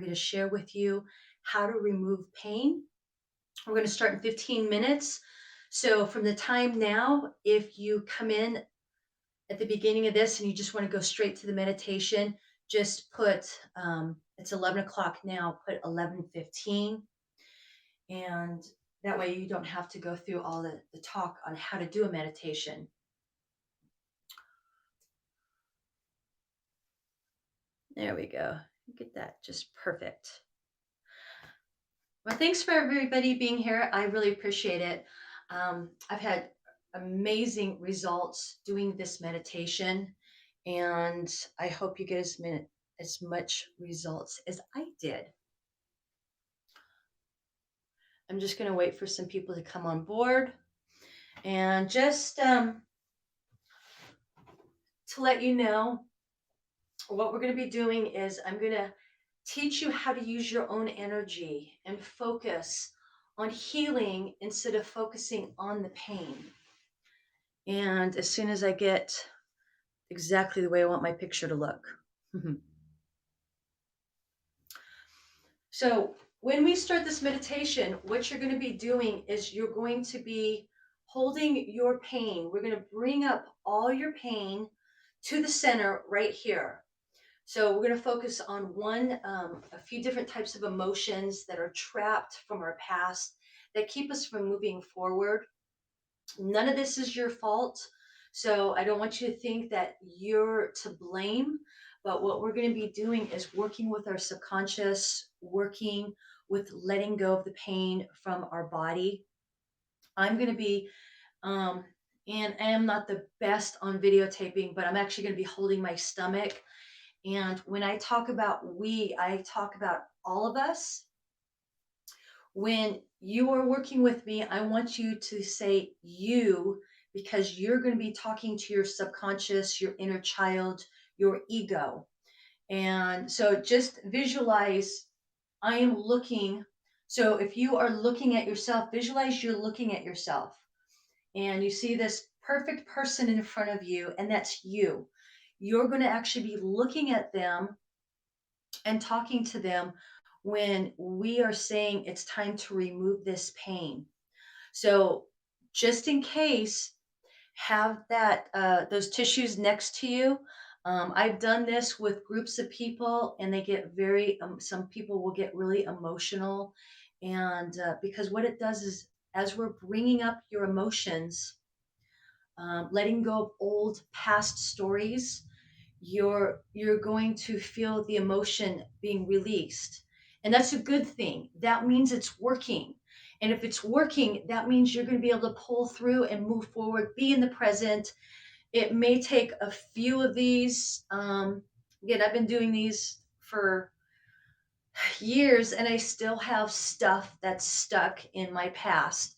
going to share with you how to remove pain. We're going to start in 15 minutes. So, from the time now, if you come in at the beginning of this and you just want to go straight to the meditation, just put it's 11 o'clock now, put 11:15, and that way you don't have to go through all the talk on how to do a meditation. There we go. Get that just perfect. Well, thanks for everybody being here. I really appreciate it. I've had amazing results doing this meditation, and I hope you get as much results as I did. I'm just going to wait for some people to come on board, and just to let you know, what we're going to be doing is I'm going to teach you how to use your own energy and focus on healing instead of focusing on the pain. And as soon as I get exactly the way I want my picture to look. So, when we start this meditation, what you're going to be doing is you're going to be holding your pain. We're going to bring up all your pain to the center right here. So we're going to focus on a few different types of emotions that are trapped from our past that keep us from moving forward. None of this is your fault. So I don't want you to think that you're to blame. But what we're going to be doing is working with our subconscious, working with letting go of the pain from our body. I'm going to be, um, and I am not the best on videotaping, but I'm actually going to be holding my stomach. And when I talk about we, I talk about all of us. When you are working with me, I want you to say you because you're going to be talking to your subconscious, your inner child, your ego. And so just visualize I am looking. So if you are looking at yourself, visualize you're looking at yourself and you see this perfect person in front of you, and that's you. You're going to actually be looking at them and talking to them when we are saying it's time to remove this pain. So, just in case, have that those tissues next to you. I've done this with groups of people, and they get very. Some people will get really emotional, and because what it does is, as we're bringing up your emotions, letting go of old past stories, you're going to feel the emotion being released, and that's a good thing. That means it's working, and if it's working, that means you're going to be able to pull through and move forward, be in the present. It may take a few of these. Again, I've been doing these for years, and I still have stuff that's stuck in my past,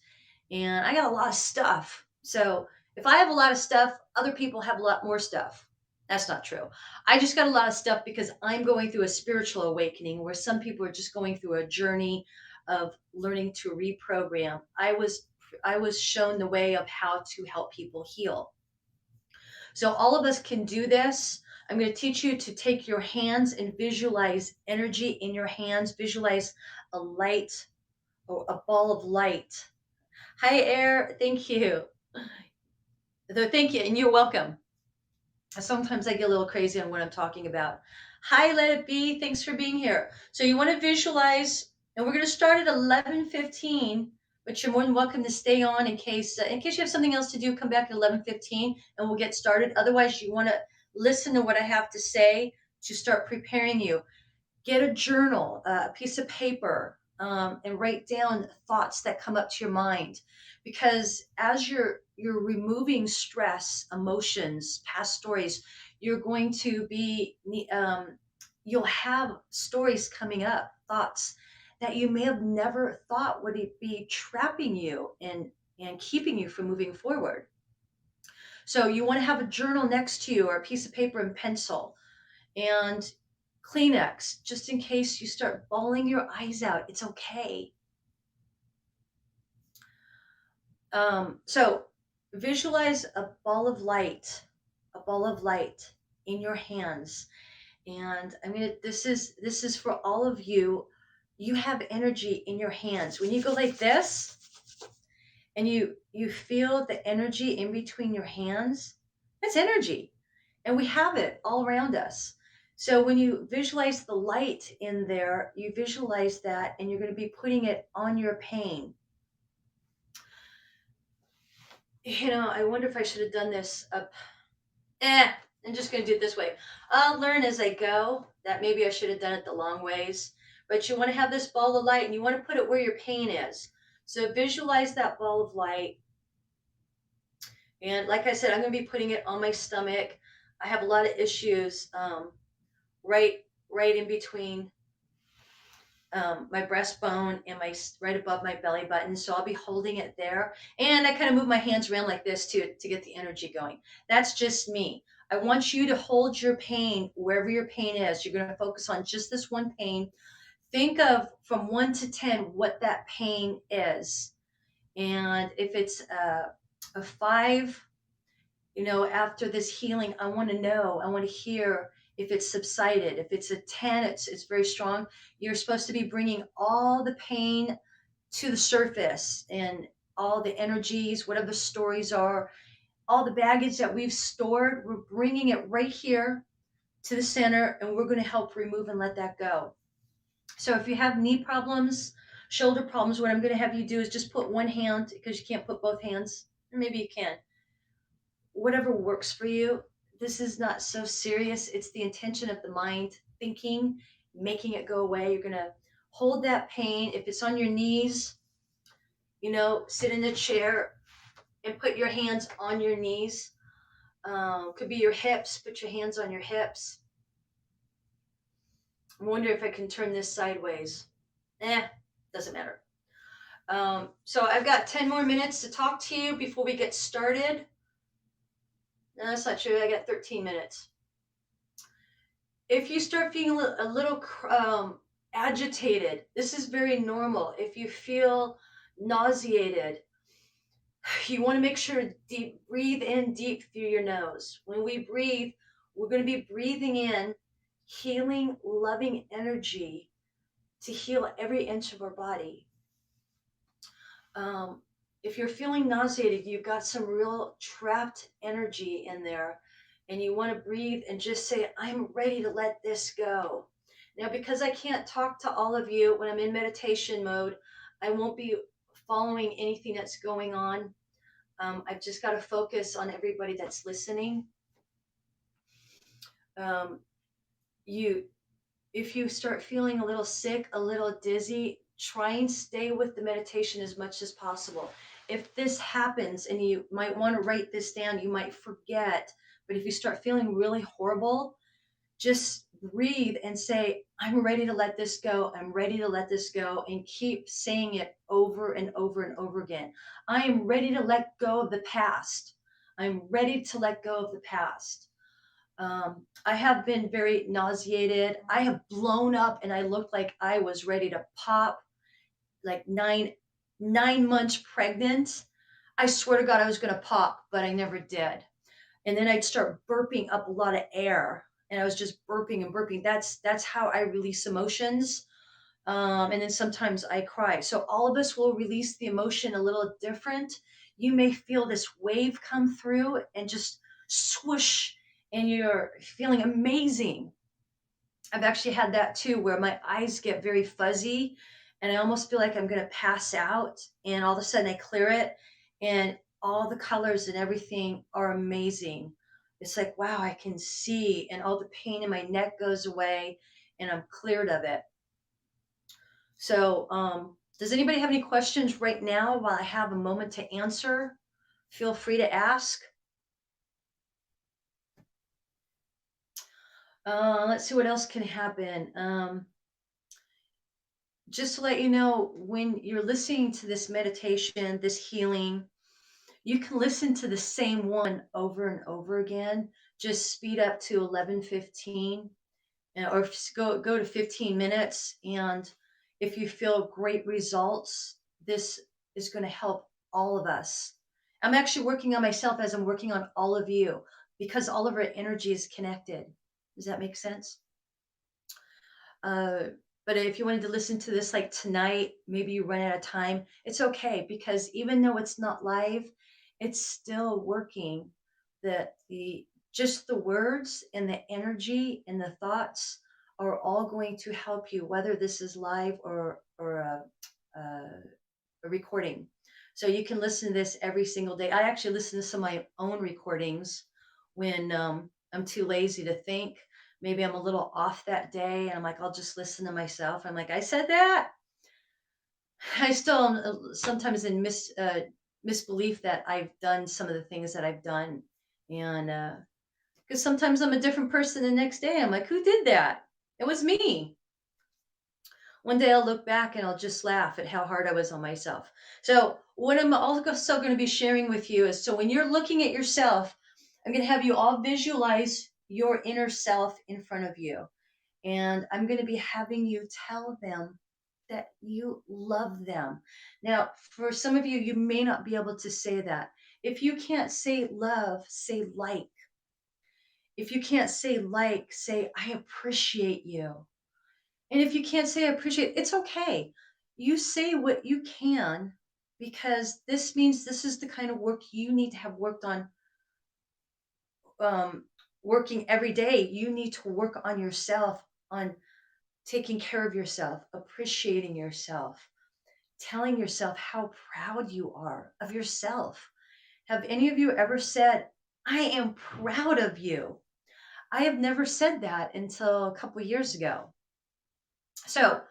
and I got a lot of stuff. So if I have a lot of stuff, other people have a lot more stuff. That's not true. I just got a lot of stuff because I'm going through a spiritual awakening where some people are just going through a journey of learning to reprogram. I was shown the way of how to help people heal. So all of us can do this. I'm going to teach you to take your hands and visualize energy in your hands. Visualize a light or a ball of light. Hi, Air. Thank you. Thank you, and you're welcome. Sometimes I get a little crazy on what I'm talking about. Hi, Let It Be. Thanks for being here. So you want to visualize, and we're going to start at 11:15. But you're more than welcome to stay on in case you have something else to do. Come back at 11:15, and we'll get started. Otherwise, you want to listen to what I have to say to start preparing you. Get a journal, a piece of paper, and write down thoughts that come up to your mind. Because as you're removing stress, emotions, past stories, you're going to be you'll have stories coming up, thoughts that you may have never thought would be trapping you and keeping you from moving forward. So you want to have a journal next to you or a piece of paper and pencil and Kleenex, just in case you start bawling your eyes out. It's okay. So visualize a ball of light in your hands. And I'm gonna, this is for all of you. You have energy in your hands. When you go like this and you feel the energy in between your hands, that's energy. And we have it all around us. So when you visualize the light in there, you visualize that and you're going to be putting it on your pain. I wonder if I should have done this up. Eh, I'm just going to do it this way. I'll learn as I go. That maybe I should have done it the long ways. But you want to have this ball of light and you want to put it where your pain is. So visualize that ball of light. And like I said, I'm going to be putting it on my stomach. I have a lot of issues right right in between my breastbone and my right above my belly button. So I'll be holding it there, and I kind of move my hands around like this to get the energy going. That's just me. I want you to hold your pain wherever your pain is. You're going to focus on just this one pain. Think of from 1 to 10 what that pain is, and if it's a 5, after this healing, I want to know, I want to hear if it's subsided. If it's a 10, it's very strong. You're supposed to be bringing all the pain to the surface and all the energies, whatever the stories are, all the baggage that we've stored, we're bringing it right here to the center and we're going to help remove and let that go. So if you have knee problems, shoulder problems, what I'm going to have you do is just put one hand because you can't put both hands. Or maybe you can, whatever works for you. This is not so serious. It's the intention of the mind thinking, making it go away. You're going to hold that pain. If it's on your knees, sit in a chair and put your hands on your knees. Could be your hips. Put your hands on your hips. I wonder if I can turn this sideways. Doesn't matter. So I've got 10 more minutes to talk to you before we get started. No, that's not true. I got 13 minutes. If you start feeling a little agitated, this is very normal. If you feel nauseated, you want to make sure breathe in deep through your nose. When we breathe, we're going to be breathing in healing, loving energy to heal every inch of our body. Um, if you're feeling nauseated, you've got some real trapped energy in there, and you want to breathe and just say, I'm ready to let this go. Now, because I can't talk to all of you when I'm in meditation mode, I won't be following anything that's going on. I've just got to focus on everybody that's listening. Um, you If you start feeling a little sick, a little dizzy, try and stay with the meditation as much as possible. If this happens, and you might want to write this down, you might forget, but if you start feeling really horrible, just breathe and say, I'm ready to let this go. I'm ready to let this go. And keep saying it over and over and over again. I am ready to let go of the past. I'm ready to let go of the past. I have been very nauseated. I have blown up and I looked like I was ready to pop, like nine months pregnant. I swear to God, I was going to pop, but I never did. And then I'd start burping up a lot of air, and I was just burping and burping. That's how I release emotions. And then sometimes I cry. So all of us will release the emotion a little different. You may feel this wave come through and just swoosh, and you're feeling amazing. I've actually had that too, where my eyes get very fuzzy and I almost feel like I'm going to pass out. And all of a sudden I clear it, and all the colors and everything are amazing. It's like, wow, I can see, and all the pain in my neck goes away and I'm cleared of it. So, does anybody have any questions right now while I have a moment to answer? Feel free to ask. Let's see what else can happen. Just to let you know, when you're listening to this meditation, this healing, you can listen to the same one over and over again. Just speed up to 11:15, or go to 15 minutes. And if you feel great results, this is going to help all of us. I'm actually working on myself as I'm working on all of you, because all of our energy is connected. Does that make sense? Uh, but if you wanted to listen to this like tonight, maybe you run out of time, it's okay because even though it's not live, it's still working. The just the words and the energy and the thoughts are all going to help you, whether this is live or a recording. So you can listen to this every single day. I actually listen to some of my own recordings when I'm too lazy to think. Maybe I'm a little off that day and I'm like, I'll just listen to myself. I'm like, I said that. I still am sometimes in misbelief that I've done some of the things that I've done. And because sometimes I'm a different person the next day. I'm like, who did that? It was me. One day I'll look back and I'll just laugh at how hard I was on myself. So, what I'm also going to be sharing with you is so when you're looking at yourself, I'm going to have you all visualize your inner self in front of you. And I'm going to be having you tell them that you love them. Now, for some of you, you may not be able to say that. If you can't say love, say like. If you can't say like, say I appreciate you. And if you can't say I appreciate, it's okay. You say what you can because this means this is the kind of work you need to have worked on um, working every day. You need to work on yourself, on taking care of yourself, appreciating yourself, telling yourself how proud you are of yourself. Have any of you ever said, I am proud of you? I have never said that until a couple years ago. So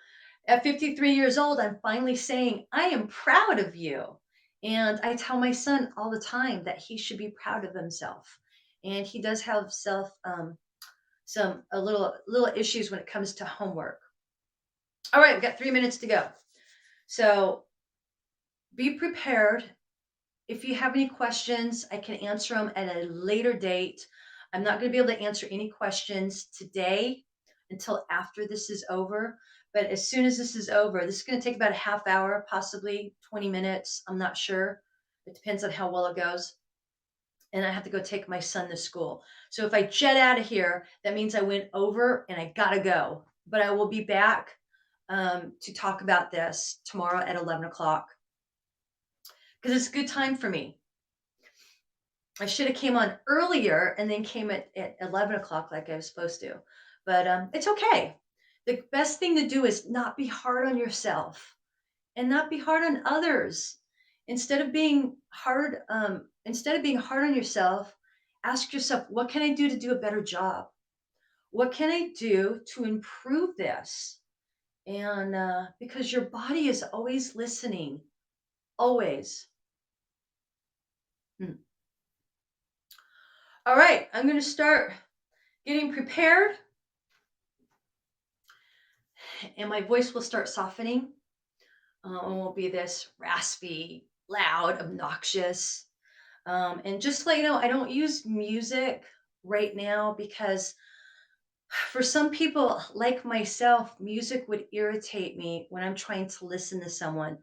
at 53 years old, I'm finally saying, I am proud of you. And I tell my son all the time that he should be proud of himself. And he does have some a little issues when it comes to homework. All right, we've got 3 minutes to go. So be prepared. If you have any questions, I can answer them at a later date. I'm not going to be able to answer any questions today until after this is over. But as soon as this is over, this is going to take about a half hour, possibly 20 minutes. I'm not sure. It depends on how well it goes. And I have to go take my son to school. So if I jet out of here, that means I went over and I got to go. But I will be back to talk about this tomorrow at 11 o'clock because it's a good time for me. I should have came on earlier and then came at 11 o'clock like I was supposed to. But it's okay. The best thing to do is not be hard on yourself and not be hard on others. Instead of being hard on yourself, ask yourself, what can I do to do a better job? What can I do to improve this? And because your body is always listening, always. Hmm. All right, I'm going to start getting prepared and my voice will start softening. It won't be this raspy, loud, obnoxious. And just to let you know, I don't use music right now because for some people like myself, music would irritate me when I'm trying to listen to someone.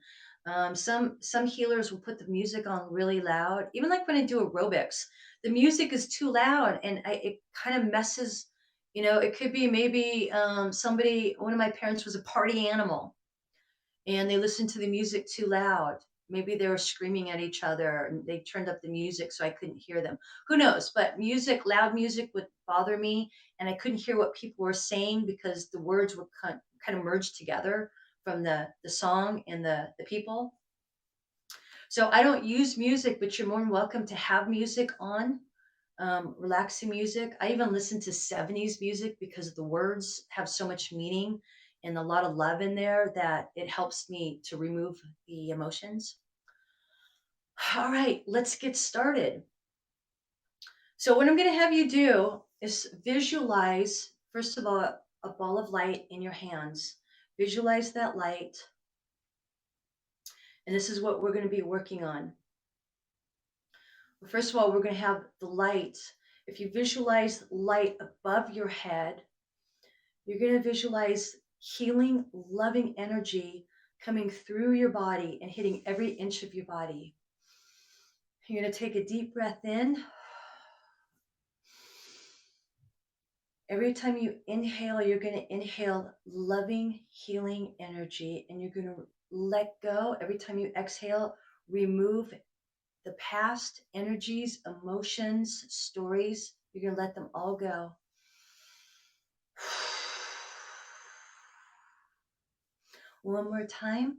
Some healers will put the music on really loud. Even like when I do aerobics, the music is too loud, and it kind of messes. It could be maybe somebody. One of my parents was a party animal, and they listened to the music too loud. Maybe they were screaming at each other and they turned up the music so I couldn't hear them. Who knows? But loud music would bother me and I couldn't hear what people were saying because the words were kind of merged together from the song and the people. So I don't use music, but you're more than welcome to have music on, relaxing music. I even listen to 70s music because the words have so much meaning and a lot of love in there that it helps me to remove the emotions. All right, let's get started. So, what I'm going to have you do is visualize, first of all, a ball of light in your hands. Visualize that light. And this is what we're going to be working on. First of all, we're going to have the light. If you visualize light above your head, you're going to visualize healing, loving energy coming through your body and hitting every inch of your body. You're going to take a deep breath in Every time you inhale, you're going to inhale loving, healing energy, and you're going to let go. Every time you exhale, remove the past energies, emotions, stories. You're going to let them all go. One more time.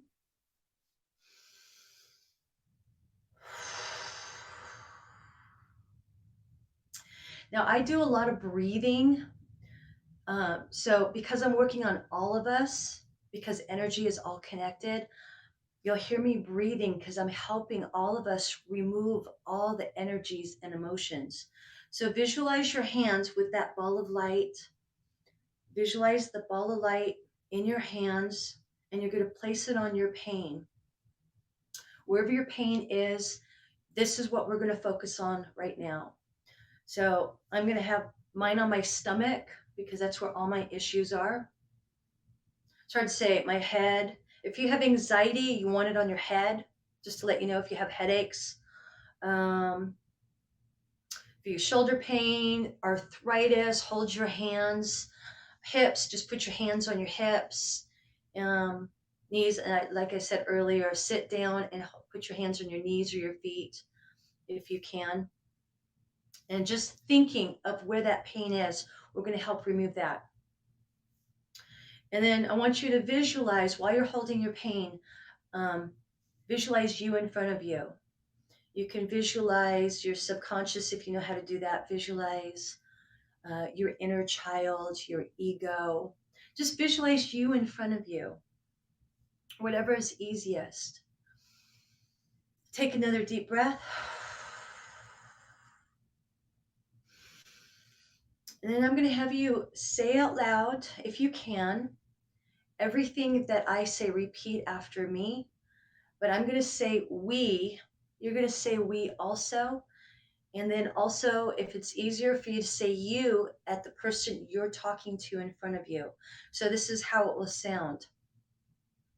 Now, I do a lot of breathing. So, because I'm working on all of us, because energy is all connected, you'll hear me breathing because I'm helping all of us remove all the energies and emotions. So, visualize your hands with that ball of light. Visualize the ball of light in your hands, and you're going to place it on your pain. Wherever your pain is, this is what we're going to focus on right now. So I'm going to have mine on my stomach because that's where all my issues are. It's hard to say, my head. If you have anxiety, you want it on your head, just to let you know if you have headaches. Um, if you have shoulder pain, arthritis, hold your hands. Hips, just put your hands on your hips. Um, Knees, like I said earlier, sit down and put your hands on your knees or your feet if you can. And just thinking of where that pain is, we're going to help remove that. And then I want you to visualize while you're holding your pain, um, visualize you in front of you. You can visualize your subconscious if you know how to do that. Visualize your inner child, your ego. Just visualize you in front of you, whatever is easiest. Take another deep breath. And then I'm going to have you say out loud, if you can, everything that I say, repeat after me. But I'm going to say we. You're going to say we also. And then also, if it's easier for you to say you at the person you're talking to in front of you. So this is how it will sound.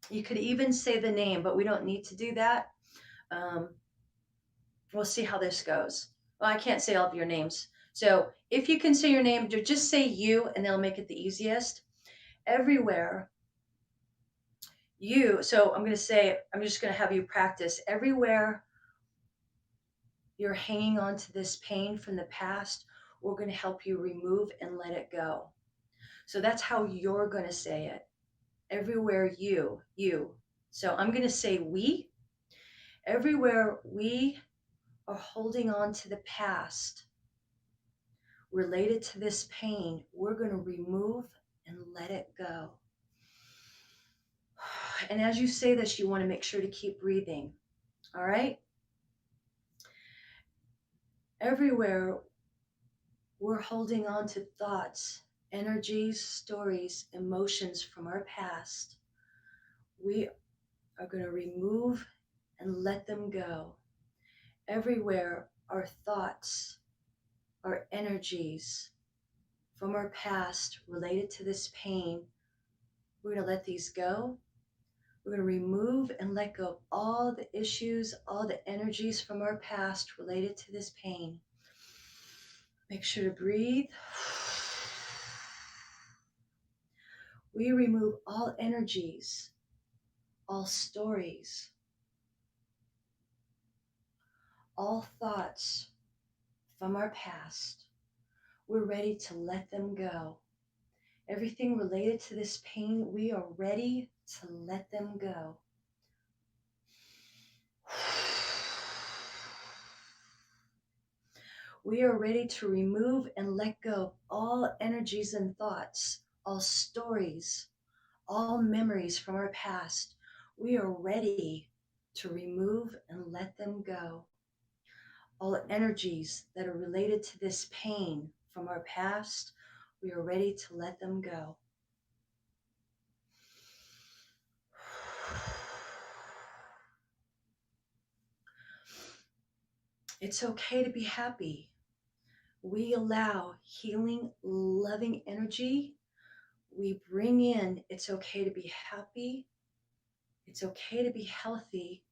You could even say the name, but we don't need to do that. Um, we'll see how this goes. Well, I can't say all of your names. So if you can say your name, just say you, and they'll make it the easiest. Everywhere you, so I'm going to say, I'm just going to have you practice. Everywhere you're hanging on to this pain from the past, we're going to help you remove and let it go. So that's how you're going to say it. Everywhere you. So I'm going to say we. Everywhere we are holding on to the past related to this pain, we're going to remove and let it go. And as you say this, you want to make sure to keep breathing. All right? Everywhere we're holding on to thoughts, energies, stories, emotions from our past, we are going to remove and let them go. Everywhere our thoughts, our energies from our past related to this pain, we're going to let these go. We're going to remove and let go of all the issues, all the energies from our past related to this pain. Make sure to breathe. We remove all energies, all stories, all thoughts from our past. We're ready to let them go. Everything related to this pain, we are ready to let them go. We are ready to remove and let go of all energies and thoughts, all stories, all memories from our past. We are ready to remove and let them go. All energies that are related to this pain from our past, we are ready to let them go. It's okay to be happy. We allow healing, loving energy. We bring in, it's okay to be happy. It's okay to be healthy.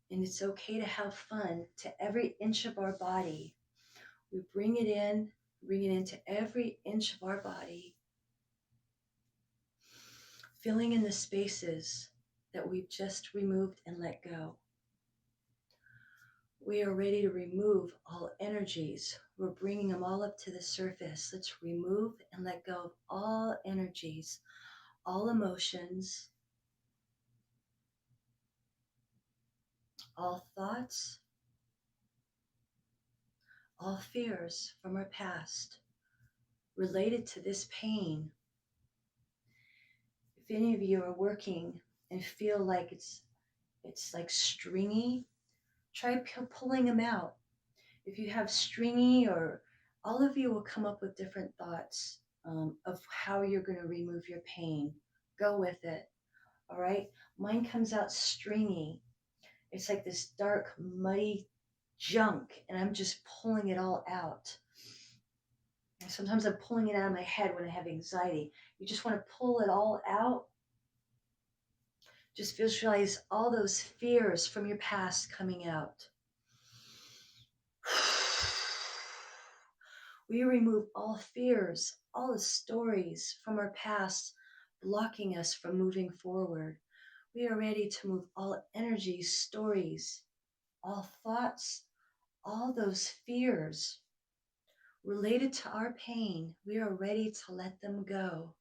And it's okay to have fun to every inch of our body. We bring it in. Bring it into every inch of our body, filling in the spaces that we've just removed and let go. We are ready to remove all energies. We're bringing them all up to the surface. Let's remove and let go of all energies, all emotions, all thoughts, all fears from our past related to this pain. If any of you are working and feel like it's like stringy, try pulling them out. If you have stringy, or all of you will come up with different thoughts of how you're going to remove your pain. Go with it. All right. Mine comes out stringy. It's like this dark, muddy junk, and I'm just pulling it all out. And sometimes I'm pulling it out of my head when I have anxiety. You just want to pull it all out. Just visualize all those fears from your past coming out. We remove all fears, all the stories from our past blocking us from moving forward. We are ready to move all energies, stories, all thoughts, all those fears related to our pain. We are ready to let them go.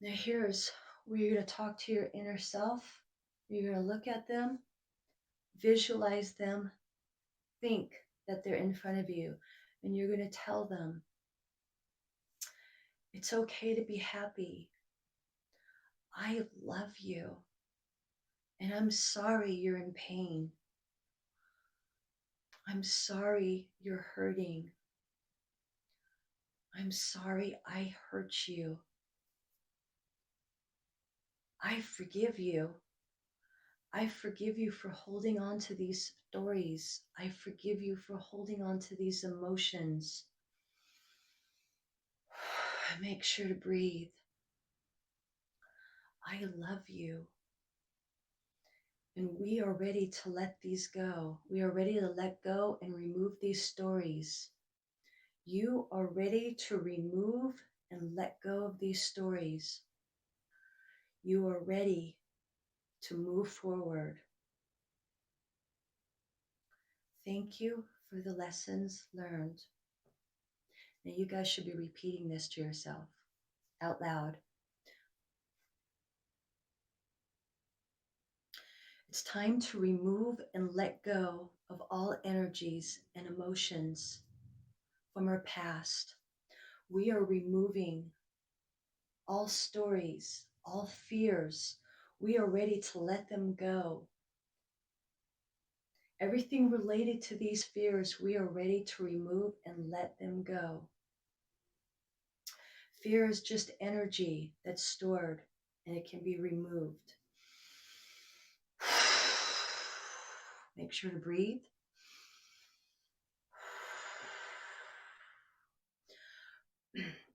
Now here's where you're going to talk to your inner self. You're going to look at them, visualize them, think that they're in front of you, and you're going to tell them, it's okay to be happy. I love you, and I'm sorry you're in pain. I'm sorry you're hurting. I'm sorry I hurt you. I forgive you. I forgive you for holding on to these stories. I forgive you for holding on to these emotions. Make sure to breathe. I love you. And we are ready to let these go. We are ready to let go and remove these stories. You are ready to remove and let go of these stories. You are ready to move forward. Thank you for the lessons learned. Now you guys should be repeating this to yourself out loud. It's time to remove and let go of all energies and emotions from our past. We are removing all stories, all fears. We are ready to let them go. Everything related to these fears, we are ready to remove and let them go. Fear is just energy that's stored, and it can be removed. Make sure to breathe.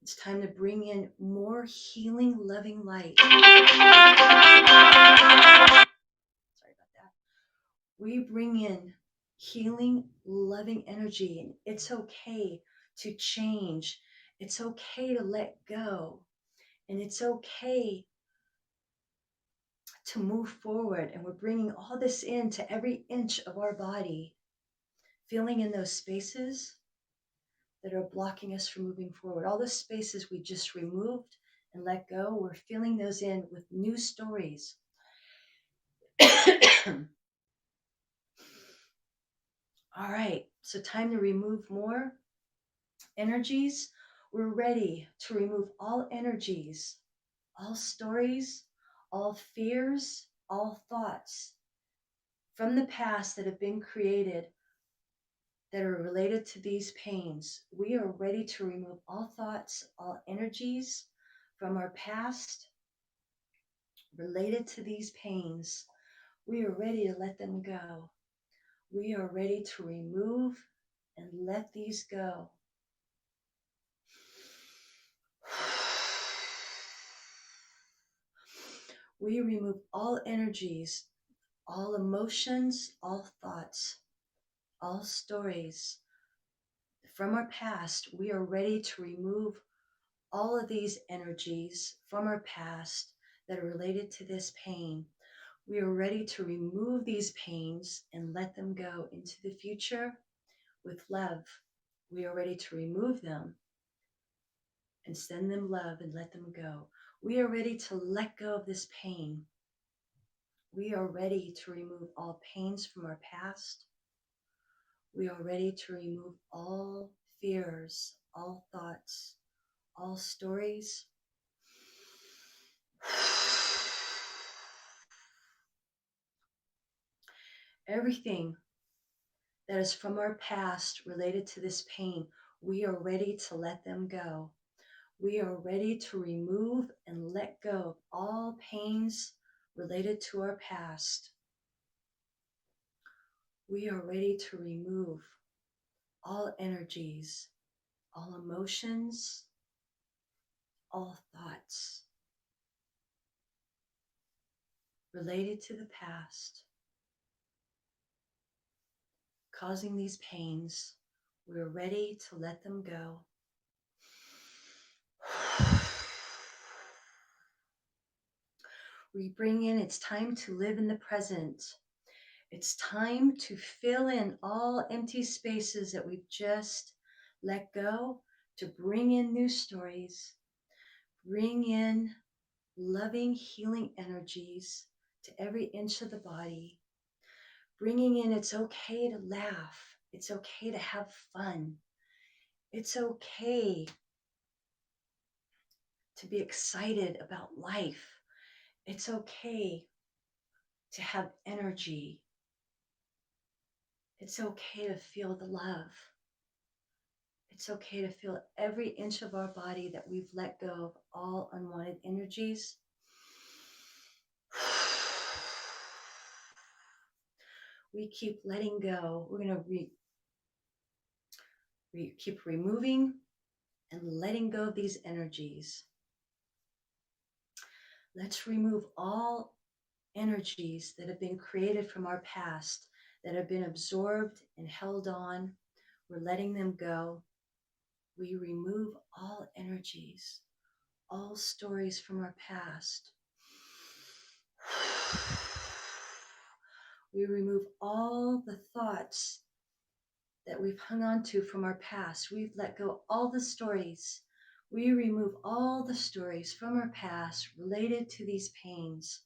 It's time to bring in more healing, loving light. Sorry about that. We bring in healing, loving energy, and it's okay to change. It's okay to let go, and it's okay to move forward. And we're bringing all this into every inch of our body, feeling in those spaces that are blocking us from moving forward. All the spaces we just removed and let go, we're filling those in with new stories. All right, so time to remove more energies. We're ready to remove all energies, all stories, all fears, all thoughts from the past that have been created that are related to these pains. We are ready to remove all thoughts, all energies from our past related to these pains. We are ready to let them go. We are ready to remove and let these go. We remove all energies, all emotions, all thoughts, all stories from our past, we are ready to remove all of these energies from our past that are related to this pain. We are ready to remove these pains and let them go into the future with love. We are ready to remove them and send them love and let them go. We are ready to let go of this pain. We are ready to remove all pains from our past. We are ready to remove all fears, all thoughts, all stories. Everything that is from our past related to this pain, we are ready to let them go. We are ready to remove and let go of all pains related to our past. We are ready to remove all energies, all emotions, all thoughts related to the past, causing these pains. We're ready to let them go. We bring in, it's time to live in the present. It's time to fill in all empty spaces that we've just let go, to bring in new stories, bring in loving, healing energies to every inch of the body, bringing in it's okay to laugh, it's okay to have fun, it's okay to be excited about life, it's okay to have energy, it's okay to feel the love. It's okay to feel every inch of our body that we've let go of all unwanted energies. We keep letting go. We're going to keep removing and letting go of these energies. Let's remove all energies that have been created from our past, that have been absorbed and held on. We're letting them go. We remove all energies, all stories from our past. We remove all the thoughts that we've hung on to from our past. We've let go all the stories. We remove all the stories from our past related to these pains.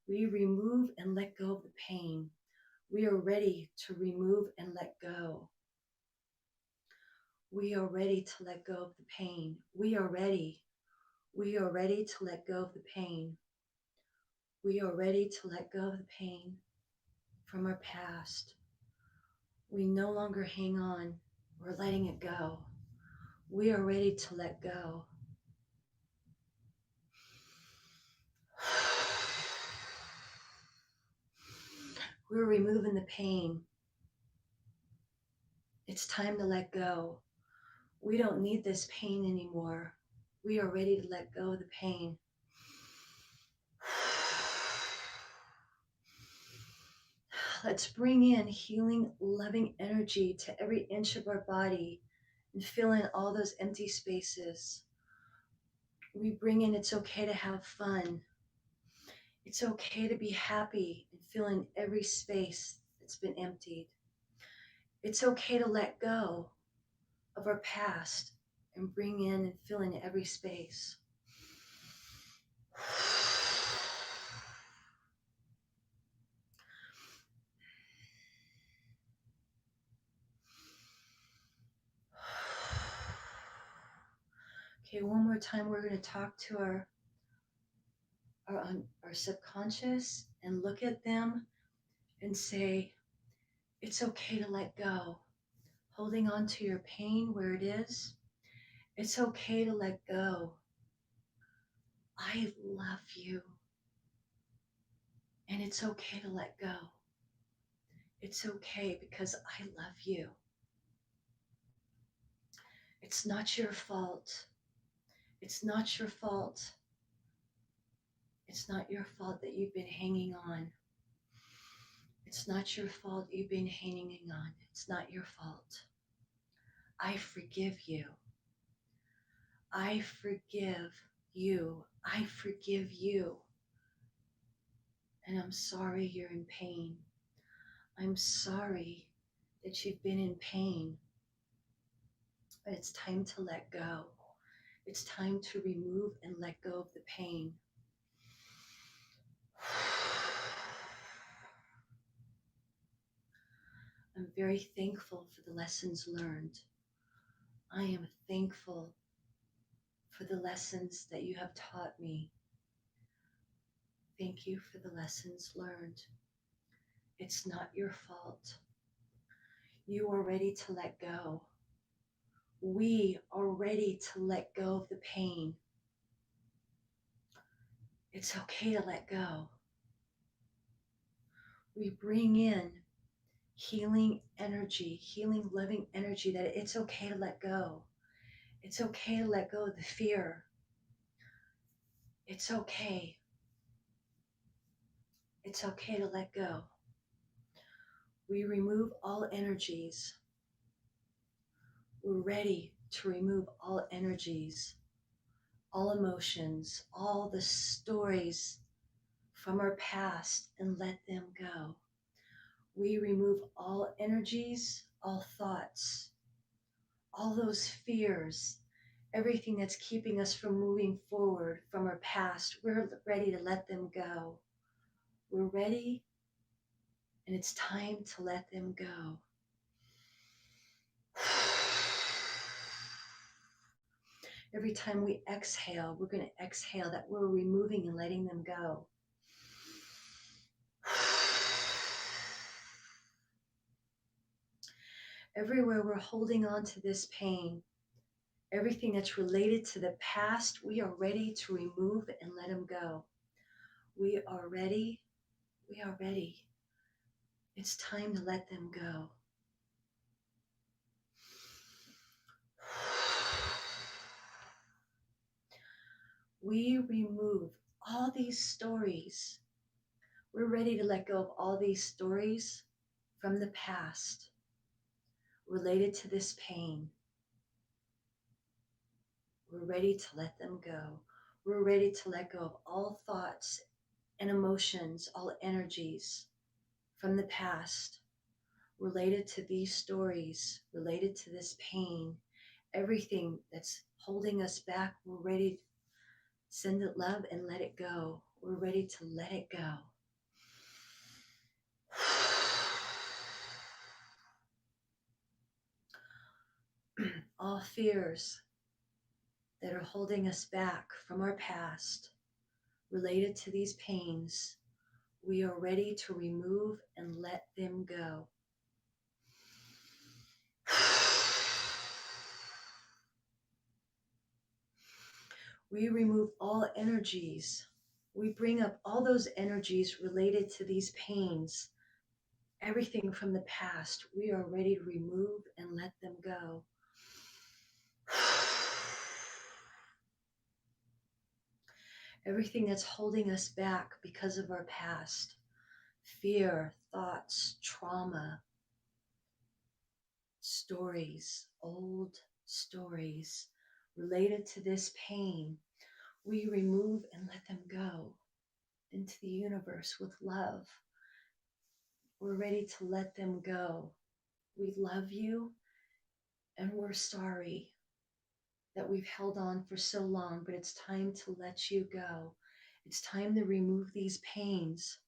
We remove and let go of the pain. We are ready to remove and let go. We are ready to let go of the pain. We are ready. We are ready to let go of the pain. We are ready to let go of the pain from our past. We no longer hang on. We're letting it go. We are ready to let go. We're removing the pain. It's time to let go. We don't need this pain anymore. We are ready to let go of the pain. Let's bring in healing, loving energy to every inch of our body and fill in all those empty spaces. We bring in, it's okay to have fun. It's okay to be happy and fill in every space that's been emptied. It's okay to let go of our past and bring in and fill in every space. Okay, one more time, we're going to talk to our subconscious and look at them and say, it's okay to let go. Holding on to your pain where it is, it's okay to let go. I love you. And it's okay to let go. It's okay because I love you. It's not your fault. It's not your fault. It's not your fault that you've been hanging on. It's not your fault you've been hanging on. It's not your fault. I forgive you. I forgive you. I forgive you. And I'm sorry you're in pain. I'm sorry that you've been in pain. But it's time to let go. It's time to remove and let go of the pain. I'm very thankful for the lessons learned. I am thankful for the lessons that you have taught me. Thank you for the lessons learned. It's not your fault. You are ready to let go. We are ready to let go of the pain. It's okay to let go. We bring in healing energy, healing, loving energy, that it's okay to let go. It's okay to let go of the fear. It's okay. It's okay to let go. We remove all energies. We're ready to remove all energies, all emotions, all the stories from our past and let them go. We remove all energies, all thoughts, all those fears, everything that's keeping us from moving forward from our past. We're ready to let them go. We're ready, and it's time to let them go. Every time we exhale, we're going to exhale that we're removing and letting them go. Everywhere we're holding on to this pain, everything that's related to the past, we are ready to remove and let them go. We are ready. We are ready. It's time to let them go. We remove all these stories. We're ready to let go of all these stories from the past related to this pain. We're ready to let them go. We're ready to let go of all thoughts and emotions, all energies from the past related to these stories, related to this pain, everything that's holding us back. We're ready to send it love and let it go. We're ready to let it go. All fears that are holding us back from our past related to these pains, we are ready to remove and let them go. We remove all energies. We bring up all those energies related to these pains, everything from the past. We are ready to remove and let them go. Everything that's holding us back because of our past, fear, thoughts, trauma, stories, old stories related to this pain, we remove and let them go into the universe with love. We're ready to let them go. We love you, and we're sorry that we've held on for so long, but it's time to let you go. It's time to remove these pains.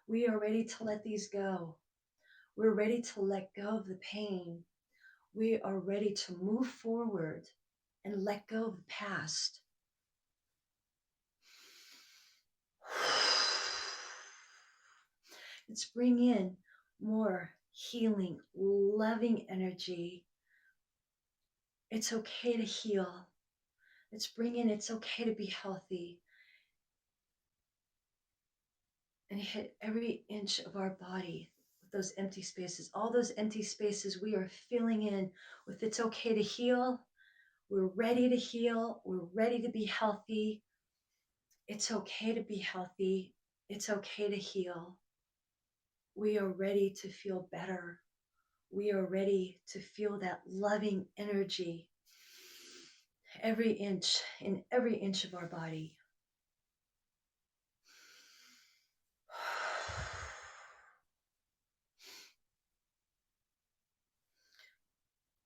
We are ready to let these go. We're ready to let go of the pain. We are ready to move forward and let go of the past. Let's bring in more healing, loving energy. It's okay to heal. Let's bring in, it's okay to be healthy. And hit every inch of our body with those empty spaces. All those empty spaces we are filling in with it's okay to heal. We're ready to heal. We're ready to be healthy. It's okay to be healthy. It's okay to heal. We are ready to feel better. We are ready to feel that loving energy in every inch of our body.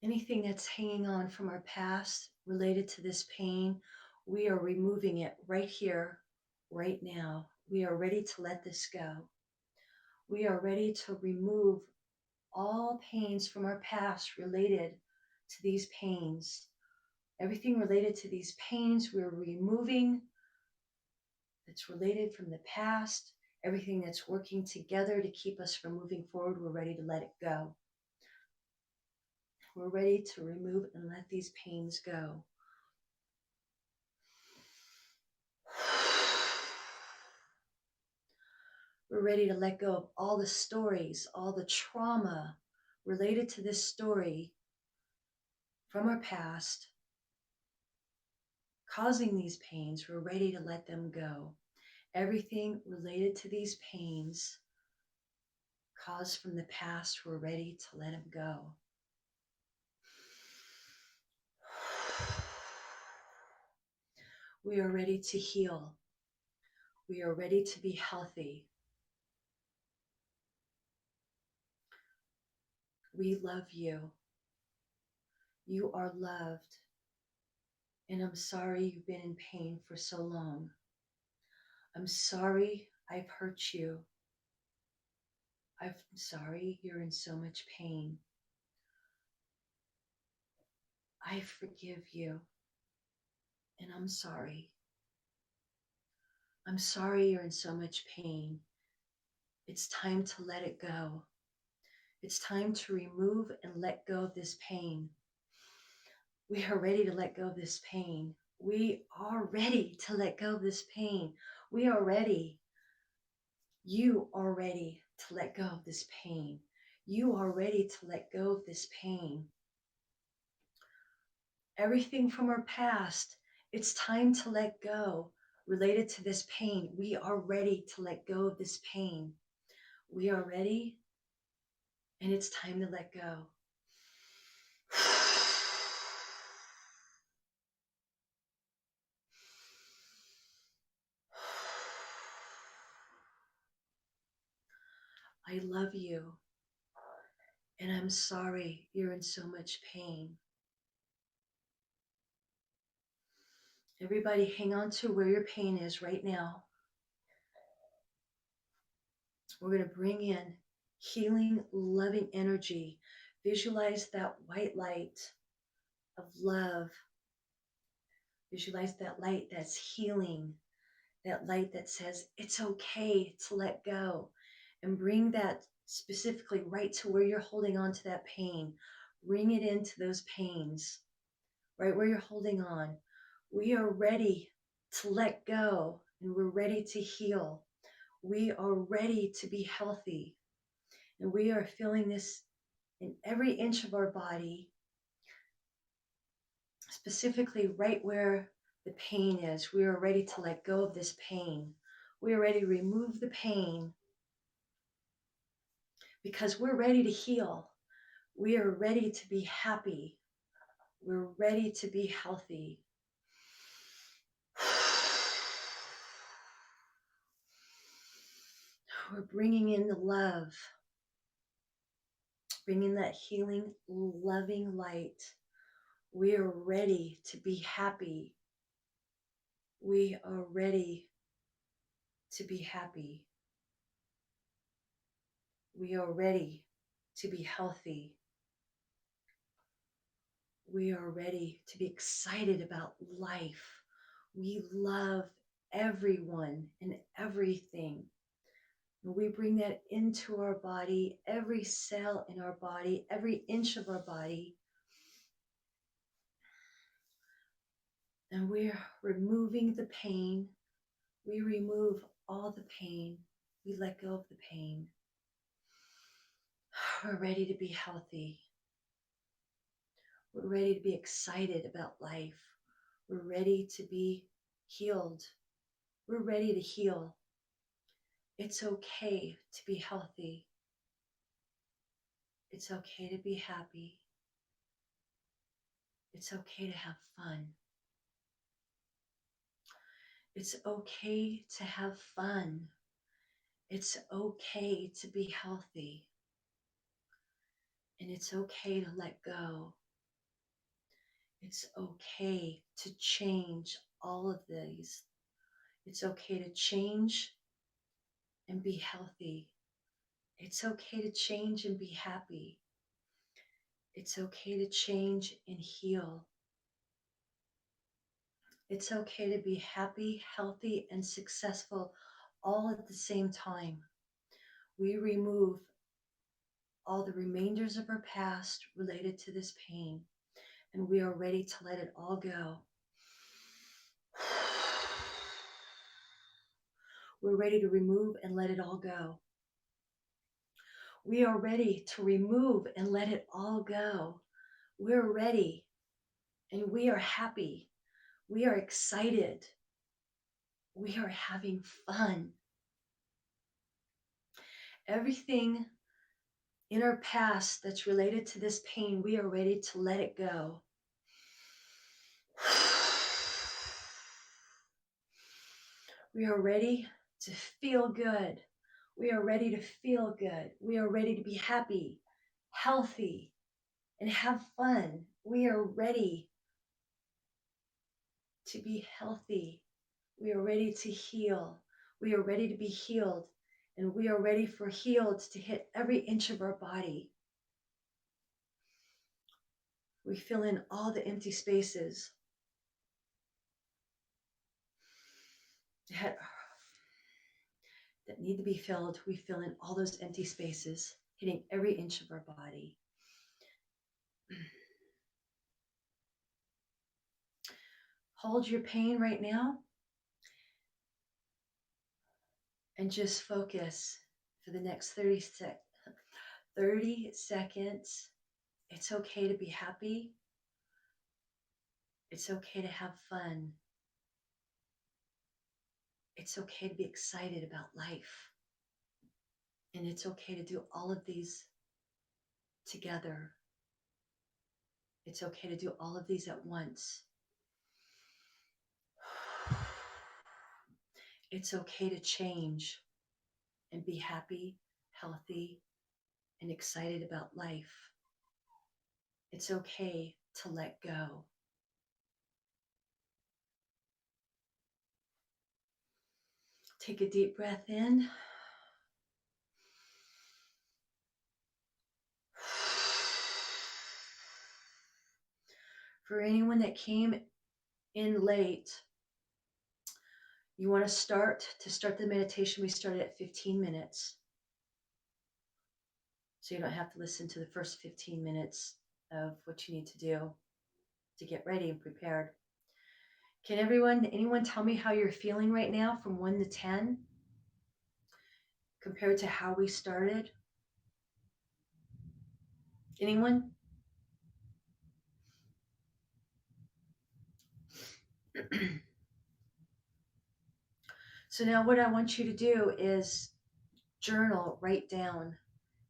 Anything that's hanging on from our past related to this pain, we are removing it right here, right now. We are ready to let this go. We are ready to remove all pains from our past related to these pains. Everything related to these pains, we're removing that's related from the past. Everything that's working together to keep us from moving forward, we're ready to let it go. We're ready to remove and let these pains go. We're ready to let go of all the stories, all the trauma related to this story from our past, causing these pains. We're ready to let them go. Everything related to these pains caused from the past, we're ready to let them go. We are ready to heal. We are ready to be healthy. We love you. You are loved. And I'm sorry you've been in pain for so long. I'm sorry I've hurt you. I'm sorry you're in so much pain. I forgive you. And I'm sorry. I'm sorry you're in so much pain. It's time to let it go. It's time to remove and let go of this pain. We are ready to let go of this pain. We are ready to let go of this pain. We are ready. You are ready to let go of this pain. You are ready to let go of this pain. Everything from our past, it's time to let go related to this pain. We are ready to let go of this pain. We are ready, and it's time to let go. I love you, and I'm sorry you're in so much pain. Everybody hang on to where your pain is right now. We're going to bring in healing, loving energy. Visualize that white light of love. Visualize that light that's healing, that light that says it's okay to let go, and bring that specifically right to where you're holding on to that pain. Bring it into those pains, right where you're holding on. We are ready to let go, and we're ready to heal. We are ready to be healthy, and we are feeling this in every inch of our body, specifically right where the pain is. We are ready to let go of this pain. We are ready to remove the pain because we're ready to heal. We are ready to be happy. We're ready to be healthy. We're bringing in the love, bringing that healing, loving light. We are ready to be happy. We are ready to be happy. We are ready to be healthy. We are ready to be excited about life. We love everyone and everything. And we bring that into our body, every cell in our body, every inch of our body. And we're removing the pain. We remove all the pain. We let go of the pain. We're ready to be healthy. We're ready to be excited about life. We're ready to be healed. We're ready to heal. It's okay to be healthy. It's okay to be happy. It's okay to have fun. It's okay to have fun. It's okay to be healthy. And it's okay to let go. It's okay to change all of these. It's okay to change and be healthy. It's okay to change and be happy. It's okay to change and heal. It's okay to be happy, healthy, and successful all at the same time. We remove all the remainders of our past related to this pain, and we are ready to let it all go. We're ready to remove and let it all go. We are ready to remove and let it all go. We're ready and we are happy. We are excited. We are having fun. Everything in our past that's related to this pain, we are ready to let it go. We are ready to feel good. We are ready to feel good. We are ready to be happy, healthy, and have fun. We are ready to be healthy. We are ready to heal. We are ready to be healed. And we are ready for healed to hit every inch of our body. We fill in all the empty spaces that need to be filled. We fill in all those empty spaces, hitting every inch of our body. Hold your pain right now and just focus for the next 30 seconds. It's okay to be happy. It's okay to have fun. It's okay to be excited about life. And it's okay to do all of these together. It's okay to do all of these at once. It's okay to change and be happy, healthy, and excited about life. It's okay to let go. Take a deep breath in. For anyone that came in late, you want to start the meditation. We started at 15 minutes. So you don't have to listen to the first 15 minutes of what you need to do to get ready and prepared. Can anyone tell me how you're feeling right now from 1 to 10 compared to how we started? Anyone? So now what I want you to do is journal, write down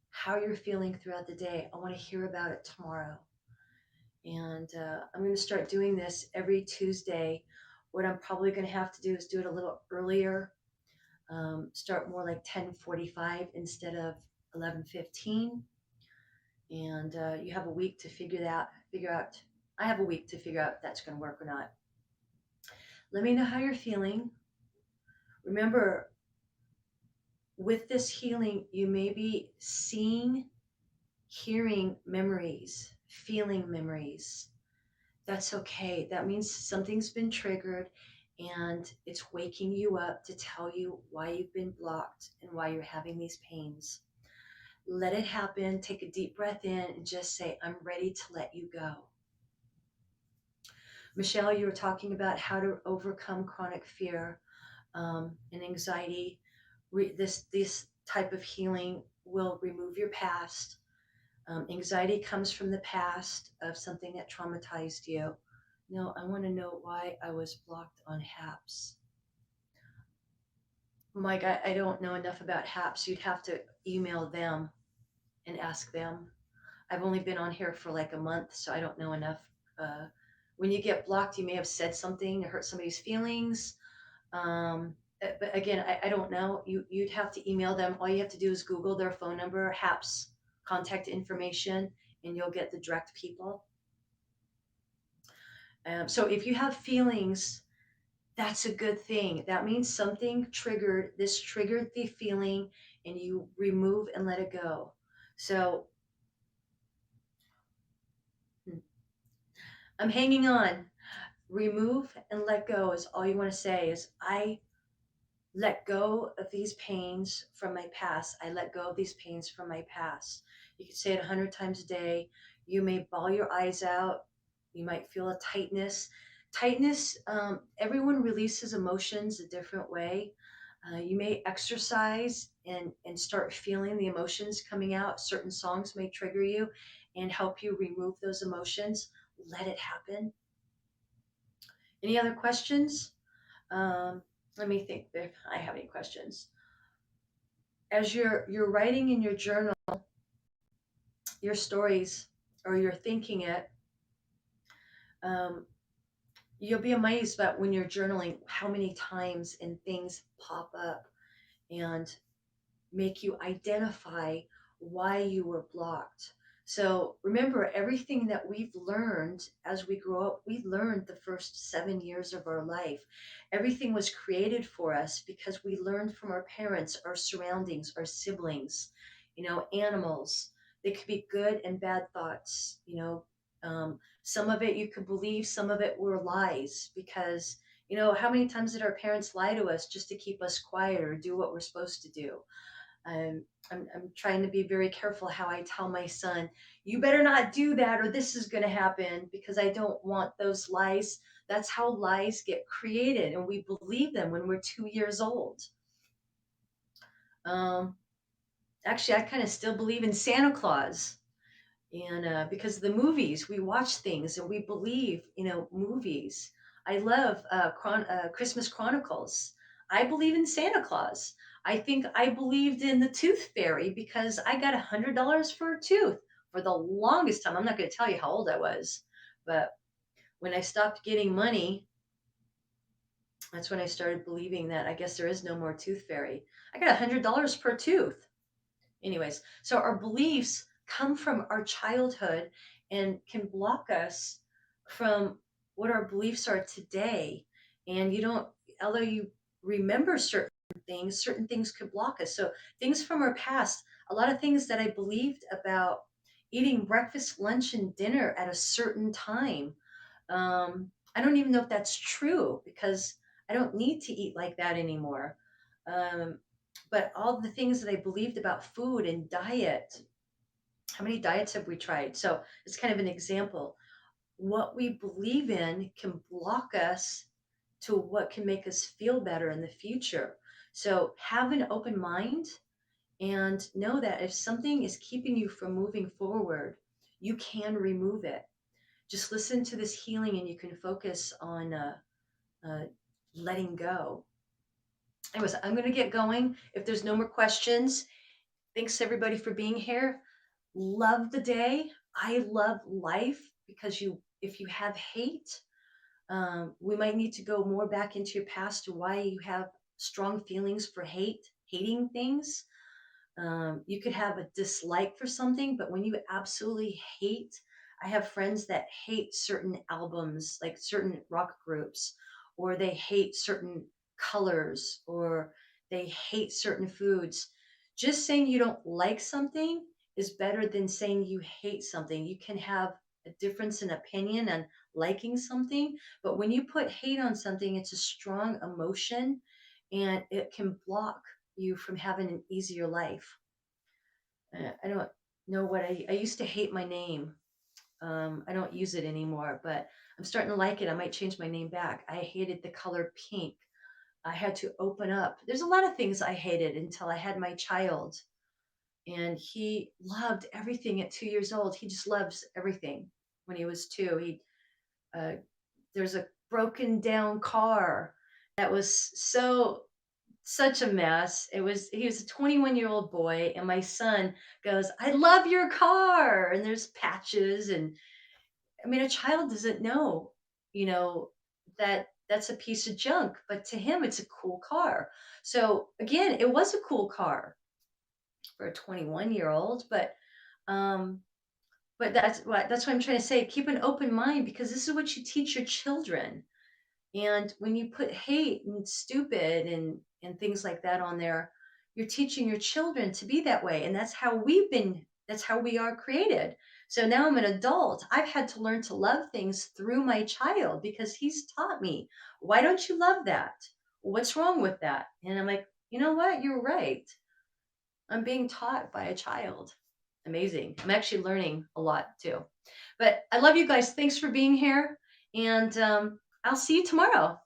how you're feeling throughout the day. I want to hear about it tomorrow. And I'm going to start doing this every Tuesday. What I'm probably going to have to do is do it a little earlier, start more like 10:45 instead of 11:15. And you have a week to figure out. I have a week to figure out if that's going to work or not. Let me know how you're feeling. Remember, with this healing, you may be seeing, hearing memories, feeling memories. That's okay. That means something's been triggered and it's waking you up to tell you why you've been blocked and why you're having these pains. Let it happen. Take a deep breath in and just say, I'm ready to let you go. Michelle, you were talking about how to overcome chronic fear and anxiety. This type of healing will remove your past. Anxiety comes from the past of something that traumatized you. No, I want to know why I was blocked on HAPS. Mike, I don't know enough about HAPS. You'd have to email them and ask them. I've only been on here for like a month, so I don't know enough. Uh, when you get blocked, you may have said something to hurt somebody's feelings. But again, I don't know. You'd have to email them. All you have to do is Google their phone number, HAPS contact information, and you'll get the direct people. So if you have feelings, that's a good thing. That means something triggered, this triggered the feeling, and you remove and let it go. So hmm, I'm hanging on. Remove and let go is all you want to say is I let go of these pains from my past. I let go of these pains from my past. You can say it 100 times a day. You may bawl your eyes out. You might feel a tightness. Tightness, everyone releases emotions a different way. You may exercise and start feeling the emotions coming out. Certain songs may trigger you and help you remove those emotions. Let it happen. Any other questions? Um, Let me think if I have any questions. As you're writing in your journal your stories or you're thinking it, um, you'll be amazed about when you're journaling how many times and things pop up and make you identify why you were blocked. So remember, everything that we've learned as we grow up, we learned the first 7 years of our life. Everything was created for us because we learned from our parents, our surroundings, our siblings, animals. They could be good and bad thoughts. Some of it you could believe, some of it were lies because, how many times did our parents lie to us just to keep us quiet or do what we're supposed to do? I'm trying to be very careful how I tell my son, you better not do that or this is going to happen because I don't want those lies. That's how lies get created, and we believe them when we're 2 years old. Um, Actually, I kind of still believe in Santa Claus. And because of the movies, we watch things and we believe, movies. I love Christmas Chronicles. I believe in Santa Claus. I think I believed in the Tooth Fairy because I got $100 for a tooth for the longest time. I'm not going to tell you how old I was, but when I stopped getting money, that's when I started believing that I guess there is no more Tooth Fairy. I got $100 per tooth. Anyways, so our beliefs come from our childhood and can block us from what our beliefs are today. And you don't, although you remember certain things could block us. So things from our past, a lot of things that I believed about eating breakfast, lunch, and dinner at a certain time. I don't even know if that's true because I don't need to eat like that anymore. Um, but all the things that I believed about food and diet, how many diets have we tried? So it's kind of an example. What we believe in can block us to what can make us feel better in the future. So have an open mind and know that if something is keeping you from moving forward, you can remove it. Just listen to this healing and you can focus on uh, letting go. Anyways, I'm going to get going. If there's no more questions, thanks everybody for being here. Love the day. I love life because if you have hate, we might need to go more back into your past to why you have strong feelings for hating things. You could have a dislike for something, but when you absolutely hate, I have friends that hate certain albums, like certain rock groups, or they hate certain colors, or they hate certain foods. Just saying you don't like something is better than saying you hate something. You can have a difference in opinion on liking something, but when you put hate on something, it's a strong emotion and it can block you from having an easier life. I don't know what I used to hate my name. I don't use it anymore, but I'm starting to like it. I might change my name back. I hated the color pink. I had to open up. There's a lot of things I hated until I had my child, and he loved everything at 2 years old. He just loves everything. When he was two, uh, there's a broken down car that was so Such a mess. He was a 21-year-old boy, and my son goes, "I love your car." And there's patches, and I mean, a child doesn't know, you know, that that's a piece of junk, but to him it's a cool car. So again, it was a cool car for a 21-year-old, um but that's what I'm trying to say. Keep an open mind because this is what you teach your children. And when you put hate and stupid and things like that on there, you're teaching your children to be that way. And that's how we are created. So now I'm an adult. I've had to learn to love things through my child because he's taught me, why don't you love that? What's wrong with that? And I'm like, you know what? You're right. I'm being taught by a child. Amazing. I'm actually learning a lot too. But I love you guys. Thanks for being here. And I'll see you tomorrow.